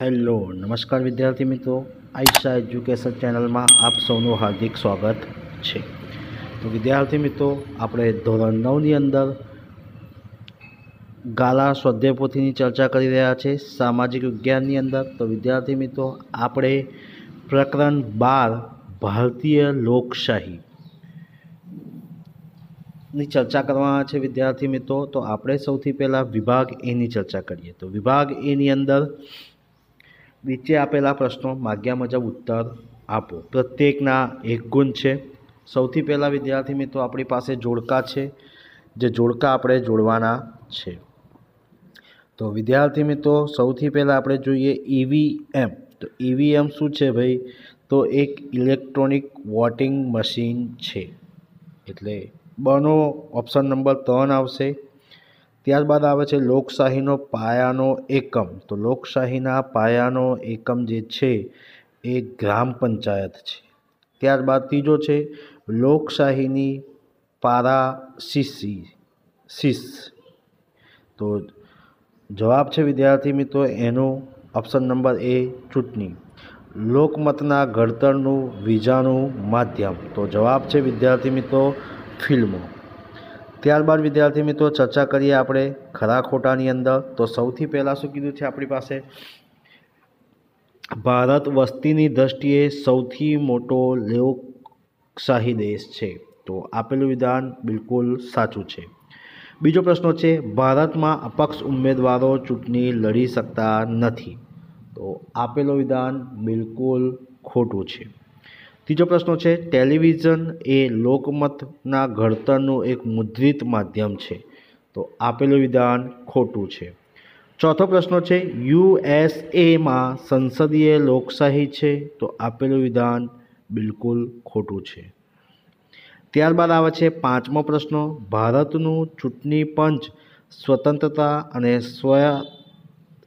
Hello નમસ્કાર વિદ્યાર્થી મિત્રો, આઈશા એજ્યુકેશન ચેનલમાં આપ સૌનું હાર્દિક સ્વાગત છે। તો વિદ્યાર્થી મિત્રો, આપણે ધોરણ 9ની અંદર ગાલા સ્વાધ્યાય પોથીની ચર્ચા કરી રહ્યા છે સામાજિક વિજ્ઞાનની અંદર। તો વિદ્યાર્થી મિત્રો, આપણે પ્રકરણ 12 ભારતીય લોકશાહીની ચર્ચા કરવાના છે વિદ્યાર્થી મિત્રો। તો આપણે સૌથી પહેલાં વિભાગ એની ચર્ચા કરીએ। તો વિભાગ એની અંદર નીચે આપેલા પ્રશ્નો માગ્યા મુજબ ઉત્તર આપો। પ્રત્યેકના 1 ગુણ છે। સૌથી પહેલાં વિદ્યાર્થી મિત્રો, આપણી પાસે જોડકા છે, જે જોડકા આપણે જોડવાના છે। તો વિદ્યાર્થી મિત્રો, સૌથી પહેલાં આપણે જોઈએ ઈવીએમ। તો ઈવીએમ શું છે ભાઈ? તો એક ઇલેક્ટ્રોનિક વોટિંગ મશીન છે, એટલે બનો ઓપ્શન નંબર 3 આવશે। ત્યારબાદ આવે છે લોકશાહીનો પાયાનો એકમ। તો લોકશાહીના પાયાનો એકમ જે છે એ ગ્રામ પંચાયત છે। ત્યારબાદ ત્રીજો છે લોકશાહીની પારાસીસીસ। તો જવાબ છે વિદ્યાર્થી મિત્રો એનો ઓપ્શન નંબર એ ચૂંટણી। લોકમતના ઘડતરનું વીજાણું માધ્યમ। તો જવાબ છે વિદ્યાર્થી મિત્રો ફિલ્મો। ત્યારબાદ વિદ્યાર્થી મિત્રો, ચર્ચા કરીએ આપણે ખરા ખોટાની અંદર। તો સૌથી પહેલાં શું કીધું છે આપણી પાસે? ભારત વસ્તીની દ્રષ્ટિએ સૌથી મોટો લોકશાહી દેશ છે। તો આપેલું વિધાન બિલકુલ સાચું છે। બીજો પ્રશ્ન છે ભારતમાં અપક્ષ ઉમેદવારો ચૂંટણી લડી શકતા નથી। તો આપેલું વિધાન બિલકુલ ખોટું છે। ત્રીજો પ્રશ્ન છે ટેલિવિઝન એ લોકમતના ઘડતરનું એક મુદ્રિત માધ્યમ છે। તો આપેલું વિધાન ખોટું છે। ચોથો પ્રશ્ન છે યુએસએમાં સંસદીય લોકશાહી છે। તો આપેલું વિધાન બિલકુલ ખોટું છે। ત્યારબાદ આવે છે પાંચમો પ્રશ્ન, ભારતનું ચૂંટણી પંચ સ્વતંત્રતા અને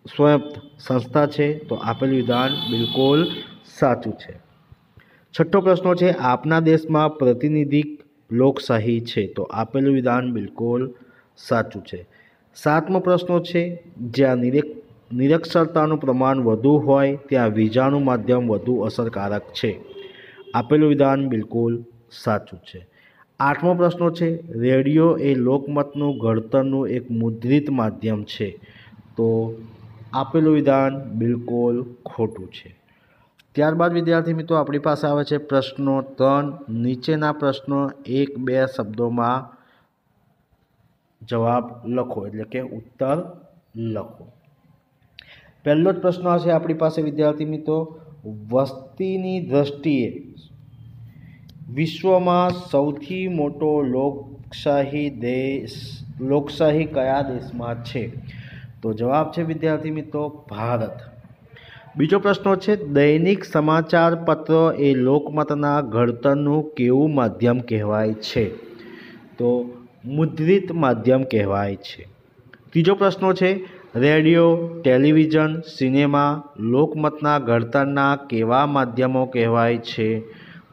સ્વાયત્ત સંસ્થા છે। તો આપેલું વિધાન બિલકુલ સાચું છે। છઠ્ઠો પ્રશ્ન છે આપના દેશમાં પ્રતિનિધિક લોકશાહી છે। તો આપેલું વિધાન બિલકુલ સાચું છે। સાતમો પ્રશ્ન છે જ્યાં નિરક્ષરતાનું પ્રમાણ વધુ હોય ત્યાં વીજાણુ માધ્યમ વધુ અસરકારક છે। આપેલું વિધાન બિલકુલ સાચું છે। આઠમો પ્રશ્ન છે રેડિયો એ લોકમતનું ઘડતરનું એક મુદ્રિત માધ્યમ છે। તો આપેલું વિધાન બિલકુલ ખોટું છે। ત્યારબાદ વિદ્યાર્થી મિત્રો, આપણી પાસે આવે છે પ્રશ્નો 3। નીચેના પ્રશ્નો 1-2 શબ્દોમાં જવાબ લખો, એટલે કે ઉત્તર લખો। પહેલો જ પ્રશ્ન હશે આપણી પાસે વિદ્યાર્થી મિત્રો, વસ્તીની દ્રષ્ટિએ વિશ્વમાં સૌથી મોટો લોકશાહી કયા દેશમાં છે? તો જવાબ છે વિદ્યાર્થી મિત્રો ભારત। બીજો પ્રશ્ન છે દૈનિક સમાચાર પત્ર એ લોકમતના ઘડતરનું કેવું માધ્યમ કહેવાય છે? તો મુદ્રિત માધ્યમ કહેવાય છે। ત્રીજો પ્રશ્ન છે રેડિયો, ટેલિવિઝન, સિનેમા લોકમતના ઘડતરના કેવા માધ્યમો કહેવાય છે?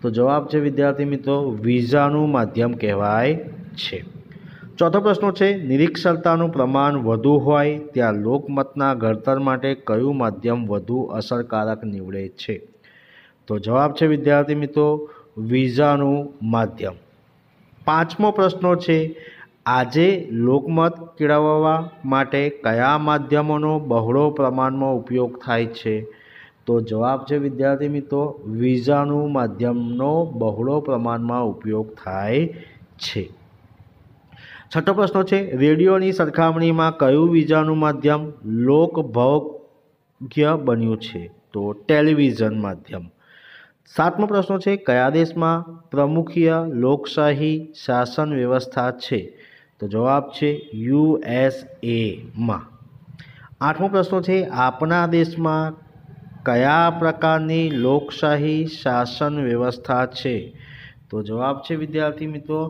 તો જવાબ છે વિદ્યાર્થી મિત્રો વીજાણુ માધ્યમ કહેવાય છે। ચોથો પ્રશ્ન છે નિરક્ષરતાનું પ્રમાણ વધુ હોય ત્યાં લોકમતના ઘડતર માટે કયું માધ્યમ વધુ અસરકારક નીવડે છે? તો જવાબ છે વિદ્યાર્થી મિત્રો વીજાણુ માધ્યમ। પાંચમો પ્રશ્ન છે આજે લોકમત કેળવવા માટે કયા માધ્યમોનો બહોળો પ્રમાણમાં ઉપયોગ થાય છે? તો જવાબ છે વિદ્યાર્થી મિત્રો વીજાણુ માધ્યમનો બહોળો પ્રમાણમાં ઉપયોગ થાય છે। છઠ્ઠો પ્રશ્ન છે રેડિયોની સરખામણીમાં કયું વીજાણુ માધ્યમ લોકભોગ્ય બન્યું છે? તો ટેલિવિઝન માધ્યમ। સાતમો પ્રશ્ન છે કયા દેશમાં પ્રમુખીય લોકશાહી શાસન વ્યવસ્થા છે? તો જવાબ છે યુએસએમાં। આઠમો પ્રશ્ન છે આપણા દેશમાં કયા પ્રકારની લોકશાહી શાસન વ્યવસ્થા છે? તો જવાબ છે વિદ્યાર્થી મિત્રો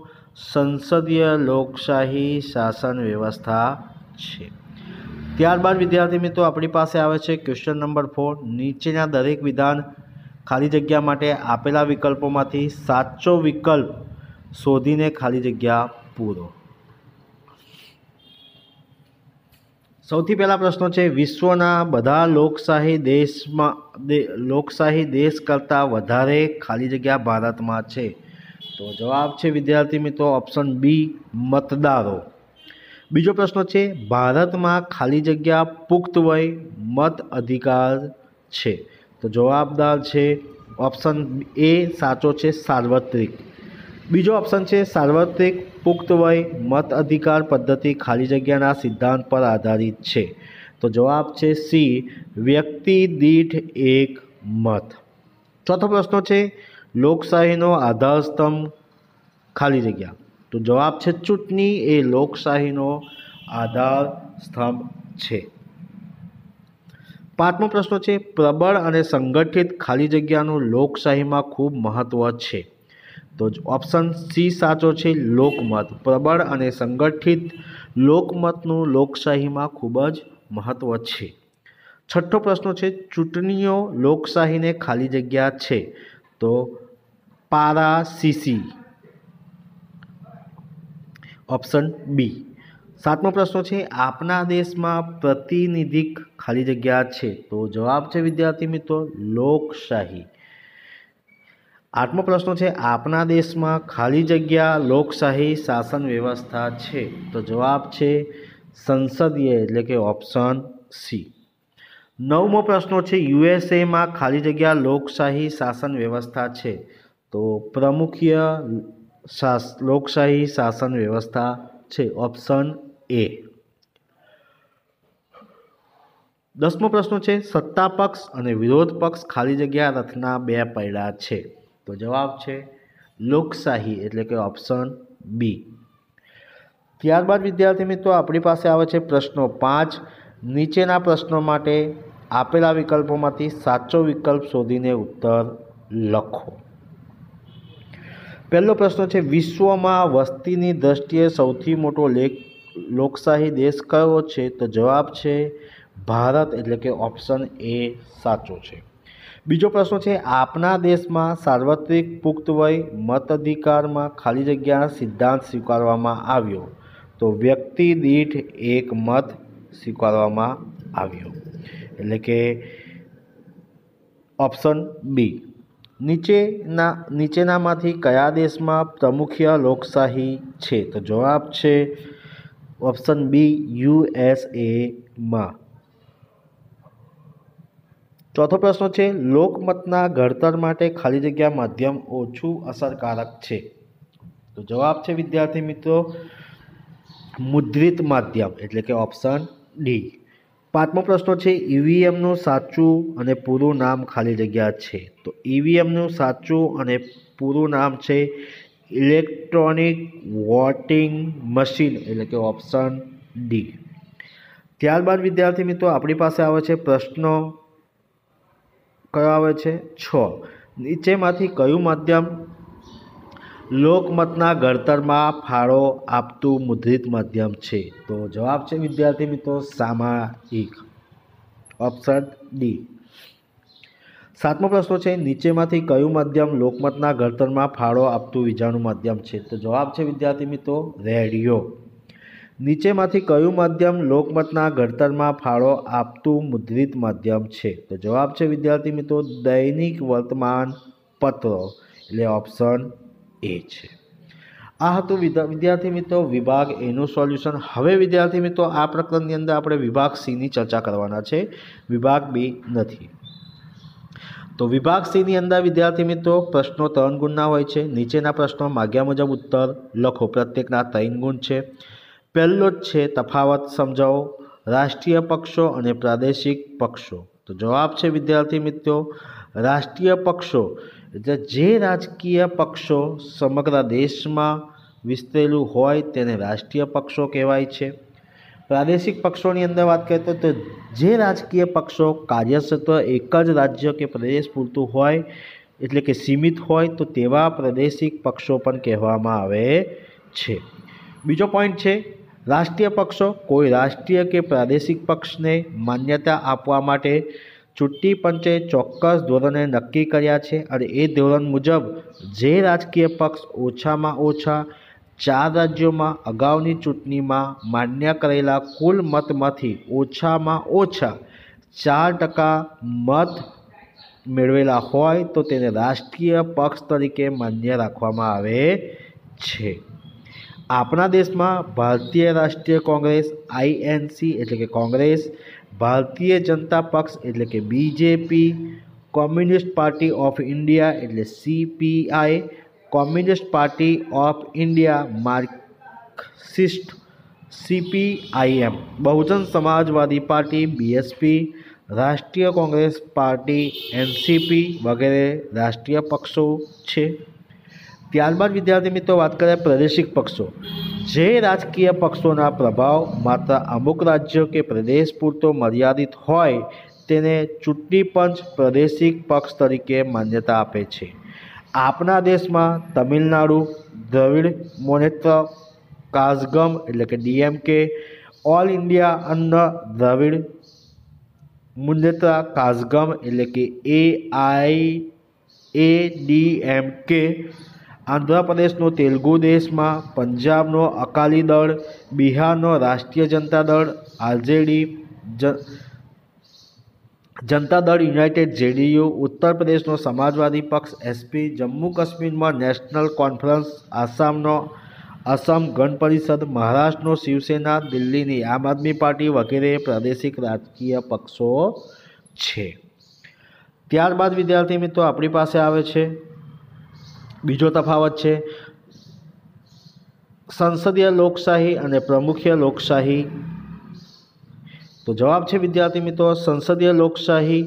સંસદીય લોકશાહી શાસન વ્યવસ્થા છે। ત્યારબાદ વિદ્યાર્થી મિત્રો, આપણી પાસે આવે છે ક્વેશ્ચન નંબર 4। નીચેના દરેક વિધાન ખાલી જગ્યા માટે આપેલા વિકલ્પોમાંથી સાચો વિકલ્પ શોધીને ખાલી જગ્યા પૂરો। સૌથી પહેલા પ્રશ્નો છે, વિશ્વના બધા લોકશાહી દેશ કરતાં વધારે ખાલી જગ્યા ભારતમાં છે. તો જવાબ છે વિદ્યાર્થી મિત્રો ઓપ્શન બી, મતદારો. બીજો પ્રશ્ન છે, ભારતમાં ખાલી જગ્યા પુખ્ત વય મત અધિકાર છે. તો જવાબદાર છે ઓપ્શન એ સાચો છે, સાર્વત્રિક. બીજો ઓપ્શન છે, સાર્વત્રિક પુખ્ત વય મત અધિકાર પદ્ધતિ ખાલી જગ્યાના સિદ્ધાંત પર આધારિત છે. તો જવાબ છે સી, વ્યક્તિ દીઠ એક મત. ચોથો પ્રશ્ન છે, લોકશાહીનો આધારસ્તંભ ખાલી જગ્યા. તો જવાબ છે ચૂંટણી એ લોકશાહીનો આધાર સ્તંભ છે. પાંચમો પ્રશ્ન છે, પ્રબળ અને સંગઠિત ખાલી જગ્યાનું લોકશાહીમાં ખૂબ મહત્વ છે. તો ઓપ્શન સી સાચો છે, લોકમત. પ્રબળ અને સંગઠિત લોકમતનું લોકશાહીમાં ખૂબ જ મહત્વ છે. છઠ્ઠો પ્રશ્ન છે, ચૂંટણીઓ લોકશાહીને ખાલી જગ્યા છે. તો પારાસીસી, ઓપ્શન બી. સાતમો પ્રશ્ન છે, આપના દેશમાં પ્રતિનિધિક ખાલી જગ્યા છે. તો જવાબ છે વિદ્યાર્થી મિત્રો લોકશાહી. આઠમો પ્રશ્ન છે, આપના દેશમાં ખાલી જગ્યા લોકશાહી શાસન વ્યવસ્થા છે. તો જવાબ છે સંસદીય એટલે કે ઓપ્શન સી. નવમો પ્રશ્ન છે, યુએસએમાં ખાલી જગ્યા લોકશાહી શાસન વ્યવસ્થા છે. તો પ્રમુખીય લોકશાહી શાસન વ્યવસ્થા છે, ઓપ્શન એ. 10મો પ્રશ્ન છે, સત્તા પક્ષ અને વિરોધ પક્ષ ખાલી જગ્યા રથના બે પૈડા છે. તો જવાબ છે લોકશાહી એટલે કે ઓપ્શન બી. ત્યારબાદ વિદ્યાર્થી મિત્રો આપણી પાસે આવે છે પ્રશ્નો 5. નીચેના પ્રશ્નો માટે આપેલા વિકલ્પોમાંથી સાચો વિકલ્પ શોધીને ઉત્તર લખો. પહેલો પ્રશ્ન છે, વિશ્વમાં વસ્તીની દ્રષ્ટિએ સૌથી મોટો લોકશાહી દેશ કયો છે? તો જવાબ છે ભારત એટલે કે ઓપ્શન એ સાચો છે. બીજો પ્રશ્ન છે, આપના દેશમાં સાર્વત્રિક પુખ્ત વય મતાધિકારમાં ખાલી જગ્યા સિદ્ધાંત સ્વીકારવામાં આવ્યો. તો વ્યક્તિ દીઠ એક મત સ્વીકારવામાં આવ્યો એટલે કે ઓપ્શન બી. નીચેનામાંથી કયા દેશમાં પ્રમુખીય લોકશાહી છે? તો જવાબ છે ઓપ્શન બી, યુએસએમાં. ચોથો પ્રશ્ન છે, લોકમતના ઘડતર માટે ખાલી જગ્યા માધ્યમ ઓછું અસરકારક છે. તો જવાબ છે વિદ્યાર્થી મિત્રો મુદ્રિત માધ્યમ એટલે કે ઓપ્શન ડી. પાંચમો પ્રશ્ન છે, ઈવીએમનું સાચું અને પૂરું નામ ખાલી જગ્યા છે. તો ઈવીએમનું સાચું અને પૂરું નામ છે ઇલેક્ટ્રોનિક વોટિંગ મશીન એટલે કે ઓપ્શન ડી. ત્યારબાદ વિદ્યાર્થી મિત્રો આપણી પાસે આવે છે પ્રશ્નો કયો આવે છે 6. નીચેમાંથી કયું માધ્યમ લોકમતના ઘડતરમાં ફાળો આપતું મુદ્રિત માધ્યમ છે? તો જવાબ છે વિદ્યાર્થી મિત્રો સામાયિક, ઓપ્શન ડી. સાતમો પ્રશ્ન છે, નીચેમાંથી કયું માધ્યમ લોકમતના ઘડતરમાં ફાળો આપતું બીજાનું માધ્યમ છે? તો જવાબ છે વિદ્યાર્થી મિત્રો રેડિયો. નીચેમાંથી કયું માધ્યમ લોકમતના ઘડતરમાં ફાળો આપતું મુદ્રિત માધ્યમ છે? તો જવાબ છે વિદ્યાર્થી મિત્રો દૈનિક વર્તમાન પત્રો એટલે ઓપ્શન એ છે. આ હતું વિદ્યાર્થી મિત્રો વિભાગ એનું સોલ્યુશન. હવે વિદ્યાર્થી મિત્રો આ પ્રકરણની અંદર આપણે વિભાગ સીની ચર્ચા કરવાના છે, વિભાગ બી નથી. તો વિભાગ સીની અંદર વિદ્યાર્થી મિત્રો પ્રશ્નો 3 ગુણના હોય છે. નીચેના પ્રશ્નો માગ્યા મુજબ ઉત્તર લખો. પ્રત્યેકના 3 ગુણ છે. પહેલો જ છે તફાવત સમજાવો, રાષ્ટ્રીય પક્ષો અને પ્રાદેશિક પક્ષો. તો જવાબ છે વિદ્યાર્થી મિત્રો રાષ્ટ્રીય પક્ષો એટલે જે રાજકીય પક્ષો સમગ્ર દેશમાં વિસ્તરેલું હોય તેને રાષ્ટ્રીય પક્ષો કહેવાય છે. પ્રાદેશિક પક્ષોની અંદર વાત કરીએ તો જે રાજકીય પક્ષો કાર્યક્ષેત્ર એક જ રાજ્ય કે પ્રદેશ પૂરતું હોય એટલે કે સીમિત હોય તો તેવા પ્રાદેશિક પક્ષો પણ કહેવામાં આવે છે. બીજો પોઈન્ટ છે રાષ્ટ્રીય પક્ષો કોઈ રાષ્ટ્રીય કે પ્રાદેશિક પક્ષને માન્યતા આપવા માટે ચૂંટણી પંચે ચોક્કસ ધોરણે નક્કી કર્યા છે અને એ ધોરણ મુજબ જે રાજકીય પક્ષ ઓછામાં ઓછા 4 રાજ્યોમાં અગાઉની ચૂંટણીમાં માન્ય કરેલા કુલ મતમાંથી ઓછામાં ઓછા 4% મત મેળવેલા હોય તો તેને રાષ્ટ્રીય પક્ષ તરીકે માન્ય રાખવામાં આવે છે. આપણા દેશમાં ભારતીય રાષ્ટ્રીય કોંગ્રેસ આઈએનસી એટલે કે કોંગ્રેસ, ભારતીય જનતા પક્ષ એટલે કે BJP, Communist Party of India એટલે CPI, Communist Party of India Marxist CPIM, Bahujan Samajwadi party BSP, Rashtriya Congress party NCP વગેરે રાષ્ટ્રીય પક્ષો છે. ત્યારબાદ વિદ્યાર્થી મિત્રો વાત કરીએ પ્રાદેશિક પક્ષો. જે રાજકીય પક્ષોના પ્રભાવ માત્ર અમુક રાજ્યો કે પ્રદેશ પૂરતો મર્યાદિત હોય તેને ચૂંટણી પંચ પ્રાદેશિક પક્ષ તરીકે માન્યતા આપે છે. આપણા દેશમાં તમિલનાડુ દ્રવિડ મોનેત્ર કાઝગમ એટલે કે ડીએમકે, ઓલ ઇન્ડિયા અન્ન દ્રવિડ મુનેત્રા કાઝગમ એટલે કે એઆઈએડીએમકે, આંધ્રપ્રદેશનો તેલુગુ દેશમાં, પંજાબનો અકાલી દળ, બિહારનો રાષ્ટ્રીય Janata Dal RJD, Janata Dal United JDU, ઉત્તર પ્રદેશનો સમાજવાદી પક્ષ એસપી, જમ્મુ કાશ્મીરમાં નેશનલ કોન્ફરન્સ, આસામનો અસમ ગણ પરિષદ, મહારાષ્ટ્રનો શિવસેના, દિલ્હીની આમ આદમી પાર્ટી વગેરે પ્રાદેશિક રાજકીય પક્ષો છે. ત્યારબાદ વિદ્યાર્થી મિત્રો આપણી પાસે આવે છે બીજો તફાવત છે સંસદીય લોકશાહી અને પ્રમુખીય લોકશાહી. તો જવાબ છે વિદ્યાર્થી મિત્રો સંસદીય લોકશાહી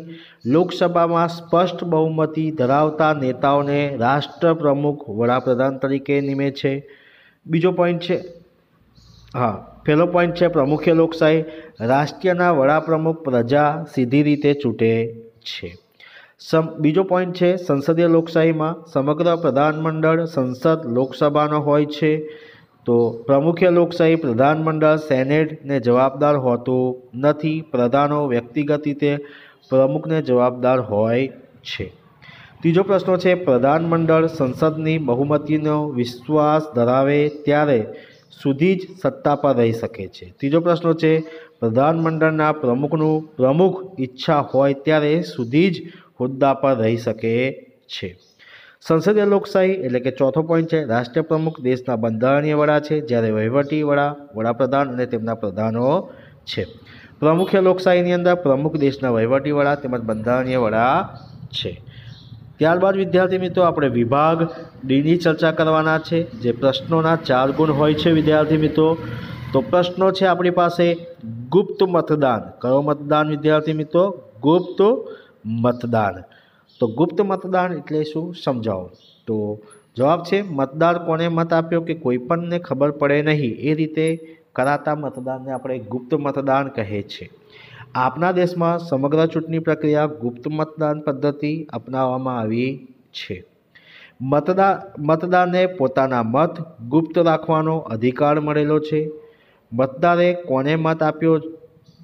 લોકસભામાં સ્પષ્ટ બહુમતી ધરાવતા નેતાઓને રાષ્ટ્રપ્રમુખ વડાપ્રધાન તરીકે નિમે છે. બીજો પોઈન્ટ છે પહેલો પોઈન્ટ છે પ્રમુખીય લોકશાહી, રાષ્ટ્રના વડાપ્રમુખ પ્રજા સીધી રીતે ચૂંટે છે. બીજો પોઈન્ટ છે સંસદીય લોકશાહીમાં સમગ્ર પ્રધાનમંડળ સંસદ લોકસભાનો હોય છે. તો પ્રમુખીય લોકશાહી પ્રધાનમંડળ સેનેટને જવાબદાર હોતું નથી, પ્રધાનો વ્યક્તિગત રીતે પ્રમુખને જવાબદાર હોય છે. ત્રીજો પ્રશ્ન છે પ્રધાનમંડળ સંસદની બહુમતીનો વિશ્વાસ ધરાવે ત્યારે સુધી જ સત્તા પર રહી શકે છે. ત્રીજો પ્રશ્ન છે પ્રધાનમંડળના પ્રમુખનું પ્રમુખ ઈચ્છા હોય ત્યારે સુધી જ હોદ્દા પર રહી શકે છે. સંસદીય લોકશાહી એટલે કે ચોથો પોઈન્ટ છે રાષ્ટ્રીય પ્રમુખ દેશના બંધારણીય વડા છે, જ્યારે વહીવટી વડા વડાપ્રધાન અને તેમના પ્રધાનો છે. પ્રમુખીય લોકશાહીની અંદર પ્રમુખ દેશના વહીવટી વડા તેમજ બંધારણીય વડા છે. ત્યારબાદ વિદ્યાર્થી મિત્રો આપણે વિભાગ ડીની ચર્ચા કરવાના છે, જે પ્રશ્નોના 4 ગુણ હોય છે વિદ્યાર્થી મિત્રો. તો પ્રશ્નો છે આપણી પાસે ગુપ્ત મતદાન. કયો મતદાન વિદ્યાર્થી મિત્રો? ગુપ્ત મતદાન. તો ગુપ્ત મતદાન એટલે શું સમજાવો. તો જવાબ છે મતદાર કોને મત આપ્યો કે કોઈ પણને ખબર પડે નહીં એ રીતે કરાતા મતદાનને આપણે ગુપ્ત મતદાન કહે છે. આપણા દેશમાં સમગ્ર ચૂંટણી પ્રક્રિયા ગુપ્ત મતદાન પદ્ધતિ અપનાવવામાં આવી છે. મતદારને પોતાના મત ગુપ્ત રાખવાનો અધિકાર મળેલો છે. મતદારે કોને મત આપ્યો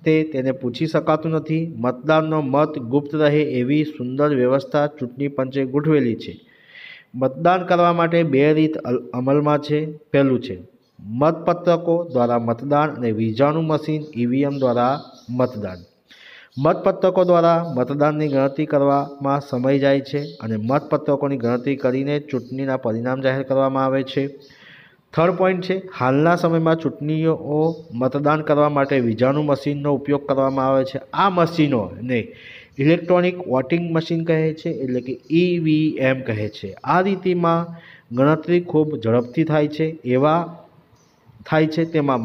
તેને પૂછી શકાતું નથી. મતદારનો મત ગુપ્ત રહે એવી સુંદર વ્યવસ્થા ચૂંટણી પંચે ગોઠવેલી છે. મતદાન કરવા માટે 2 રીત અમલમાં છે. પહેલું છે મતપત્રકો દ્વારા મતદાન અને વીજાણુ મશીન ઈવીએમ દ્વારા મતદાન. મતપત્રકો દ્વારા મતદાનની ગણતરી કરવામાં સમય જાય છે અને મતપત્રકોની ગણતરી કરીને ચૂંટણીના પરિણામ જાહેર કરવામાં આવે છે. થર્ડ પોઈન્ટ છે હાલના સમયમાં ચૂંટણીઓ મતદાન કરવા માટે વીજાણુ મશીનનો ઉપયોગ કરવામાં આવે છે. આ મશીનોને ઇલેક્ટ્રોનિક વોટિંગ મશીન કહે છે એટલે કે ઈવીએમ કહે છે. આ રીતિમાં ગણતરી ખૂબ ઝડપથી થાય છે. તેમાં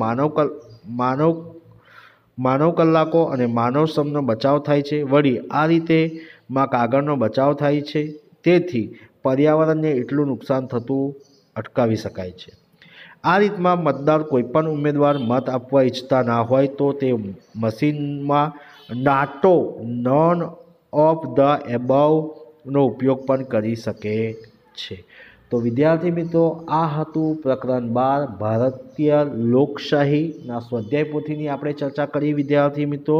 માનવ કલાકો અને માનવ શ્રમનો બચાવ થાય છે. વળી આ રીતેમાં કાગળનો બચાવ થાય છે, તેથી પર્યાવરણને એટલું નુકસાન થતું અટકાવી શકાય છે. આ રીતમાં મતદાર કોઈપણ ઉમેદવાર મત આપવા ઈચ્છતા ના હોય તો તે મશીનમાં નાટો નોન ઓફ ધ એબવનો ઉપયોગ પણ કરી શકે છે. તો વિદ્યાર્થી મિત્રો આ હતું પ્રકરણ 12 ભારતીય લોકશાહીના સ્વાધ્યાય પોથીની આપણે ચર્ચા કરી વિદ્યાર્થી મિત્રો.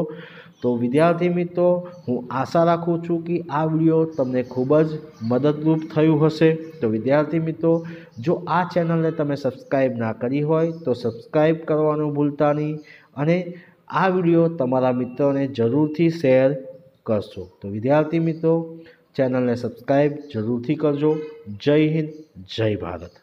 તો વિદ્યાર્થી મિત્રો, હું આશા રાખું છું કે આ વિડીયો તમને ખૂબ જ મદદરૂપ થયું હશે. તો વિદ્યાર્થી મિત્રો, જો આ ચેનલને તમે સબસ્ક્રાઈબ ના કરી હોય તો સબસ્ક્રાઈબ કરવાનું ભૂલતા નહીં અને આ વિડીયો તમારા મિત્રોને જરૂરથી શેર કરશો. તો વિદ્યાર્થી મિત્રો, ચેનલને સબસ્ક્રાઈબ જરૂરથી કરજો. જય હિન્દ, જય ભારત.